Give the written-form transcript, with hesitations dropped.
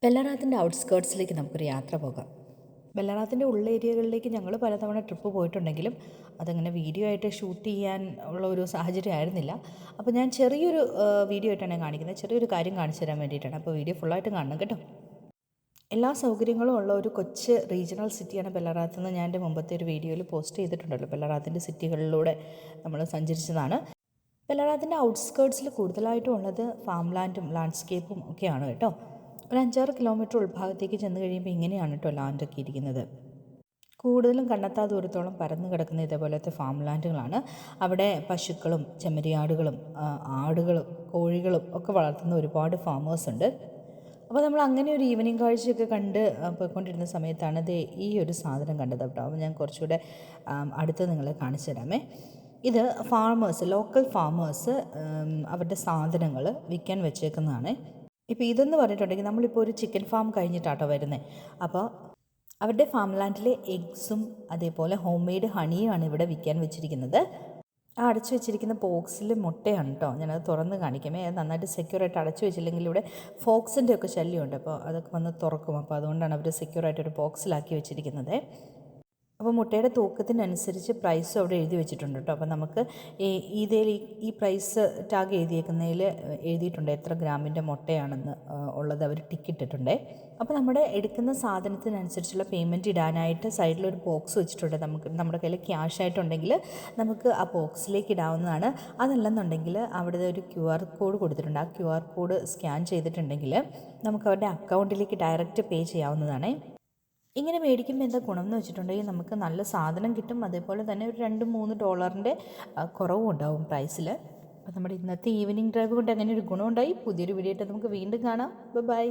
ബെല്ലറാത്തിൻ്റെ ഔട്ട്സ്കേർട്സിലേക്ക് നമുക്കൊരു യാത്ര പോകാം. ബെല്ലറാത്തിൻ്റെ ഉള്ള ഏരിയകളിലേക്ക് ഞങ്ങൾ പലതവണ ട്രിപ്പ് പോയിട്ടുണ്ടെങ്കിലും അതങ്ങനെ വീഡിയോ ആയിട്ട് ഷൂട്ട് ചെയ്യാൻ ഉള്ള ഒരു സാഹചര്യം ആയിരുന്നില്ല. അപ്പോൾ ഞാൻ ചെറിയൊരു വീഡിയോ ആയിട്ടാണ് കാണിക്കുന്നത്. ചെറിയൊരു കാര്യം കാണിച്ചു തരാൻ വേണ്ടിയിട്ടാണ്. അപ്പോൾ വീഡിയോ ഫുള്ളായിട്ട് കാണണം കേട്ടോ. എല്ലാ സൗകര്യങ്ങളും ഉള്ള ഒരു കൊച്ച് റീജിയണൽ സിറ്റിയാണ് ബെല്ലറാത്ത് എന്ന് ഞാൻ എൻ്റെ മുമ്പത്തെ ഒരു വീഡിയോയിൽ പോസ്റ്റ് ചെയ്തിട്ടുണ്ടല്ലോ. ബെല്ലറാത്തിൻ്റെ സിറ്റികളിലൂടെ നമ്മൾ സഞ്ചരിച്ചതാണ്. ബെല്ലറാത്തിൻ്റെ ഔട്ട്സ്കേർട്സിൽ കൂടുതലായിട്ടും ഉള്ളത് ഫാം ലാൻഡും ലാൻഡ്സ്കേപ്പും ഒക്കെയാണ് കേട്ടോ. ഒരു 5-6 കിലോമീറ്റർ ഉൾഭാഗത്തേക്ക് ചെന്ന് കഴിയുമ്പോൾ ഇങ്ങനെയാണ് കേട്ടോ ലാൻഡൊക്കെ ഇരിക്കുന്നത്. കൂടുതലും കണ്ണെത്താ ദൂരത്തോളം പരന്നു കിടക്കുന്ന ഇതേപോലത്തെ ഫാം ലാൻഡുകളാണ്. അവിടെ പശുക്കളും ചെമ്മരിയാടുകളും ആടുകളും കോഴികളും ഒക്കെ വളർത്തുന്ന ഒരുപാട് ഫാമേഴ്സ് ഉണ്ട്. അപ്പോൾ നമ്മൾ അങ്ങനെ ഒരു ഈവനിങ് കാഴ്ചയൊക്കെ കണ്ട് പോയിക്കൊണ്ടിരുന്ന സമയത്താണ് ഈ ഒരു സാധനം കണ്ടത് കേട്ടോ. അപ്പോൾ ഞാൻ കുറച്ചുകൂടെ അടുത്ത് നിങ്ങളെ കാണിച്ചു തരാമേ. ഇത് ഫാമേഴ്സ്, ലോക്കൽ ഫാമേഴ്സ് അവരുടെ സാധനങ്ങൾ വിൽക്കാൻ വെച്ചേക്കുന്നതാണ്. ഇപ്പോൾ ഇതെന്ന് പറഞ്ഞിട്ടുണ്ടെങ്കിൽ നമ്മളിപ്പോൾ ഒരു ചിക്കൻ ഫാം കഴിഞ്ഞിട്ടാട്ടോ വരുന്നത്. അപ്പോൾ അവരുടെ ഫാം ലാൻഡിലെ എഗ്സും അതേപോലെ ഹോം മെയ്ഡ് ഹണിയുമാണ് ഇവിടെ വിൽക്കാൻ വെച്ചിരിക്കുന്നത്. ആ അടച്ചു വെച്ചിരിക്കുന്ന ബോക്സിൽ മുട്ടയാണ് കേട്ടോ. ഞാനത് തുറന്ന് കാണിക്കാമേ. അത് നന്നായിട്ട് സെക്യൂറായിട്ട് അടച്ചു വെച്ചില്ലെങ്കിൽ ഇവിടെ ഫോക്സിൻ്റെ ഒക്കെ ശല്യമുണ്ട്. അപ്പോൾ അതൊക്കെ വന്ന് തുറക്കും. അപ്പോൾ അതുകൊണ്ടാണ് അവർ സെക്യൂറായിട്ട് ഒരു ബോക്സിലാക്കി വെച്ചിരിക്കുന്നത്. അപ്പോൾ മുട്ടയുടെ തൂക്കത്തിനനുസരിച്ച് പ്രൈസും അവിടെ എഴുതി വെച്ചിട്ടുണ്ട് കേട്ടോ. അപ്പോൾ നമുക്ക് ഈ പ്രൈസ് ടാഗ് എഴുതിയേക്കുന്നതിൽ എഴുതിയിട്ടുണ്ട് എത്ര ഗ്രാമിൻ്റെ മുട്ടയാണെന്ന് ഉള്ളത് അവർ ടിക്കിട്ടിട്ടുണ്ട്. അപ്പോൾ നമ്മുടെ എടുക്കുന്ന സാധനത്തിനനുസരിച്ചുള്ള പേയ്മെൻറ്റ് ഇടാനായിട്ട് സൈഡിലൊരു ബോക്സ് വെച്ചിട്ടുണ്ട്. നമ്മുടെ കയ്യിൽ ക്യാഷ് ആയിട്ടുണ്ടെങ്കിൽ നമുക്ക് ആ ബോക്സിലേക്ക് ഇടാവുന്നതാണ്. അതല്ലെന്നുണ്ടെങ്കിൽ അവിടെ ഒരു QR കോഡ് കൊടുത്തിട്ടുണ്ട്. ആ QR കോഡ് സ്കാൻ ചെയ്തിട്ടുണ്ടെങ്കിൽ നമുക്ക് അവരുടെ അക്കൗണ്ടിലേക്ക് ഡയറക്റ്റ് പേ ചെയ്യാവുന്നതാണ്. ഇങ്ങനെ മേടിക്കുമ്പോൾ എന്താ ഗുണം എന്ന് വെച്ചിട്ടുണ്ടെങ്കിൽ നമുക്ക് നല്ല സാധനം കിട്ടും. അതേപോലെ തന്നെ ഒരു $2-3 കുറവും ഉണ്ടാവും പ്രൈസിൽ. അപ്പോൾ നമ്മുടെ ഇന്നത്തെ ഈവനിങ് ഡ്രൈവ് കൊണ്ട് അങ്ങനെ ഒരു ഗുണമുണ്ടായി. പുതിയൊരു വീഡിയോ ആയിട്ട് നമുക്ക് വീണ്ടും കാണാം. ബൈ.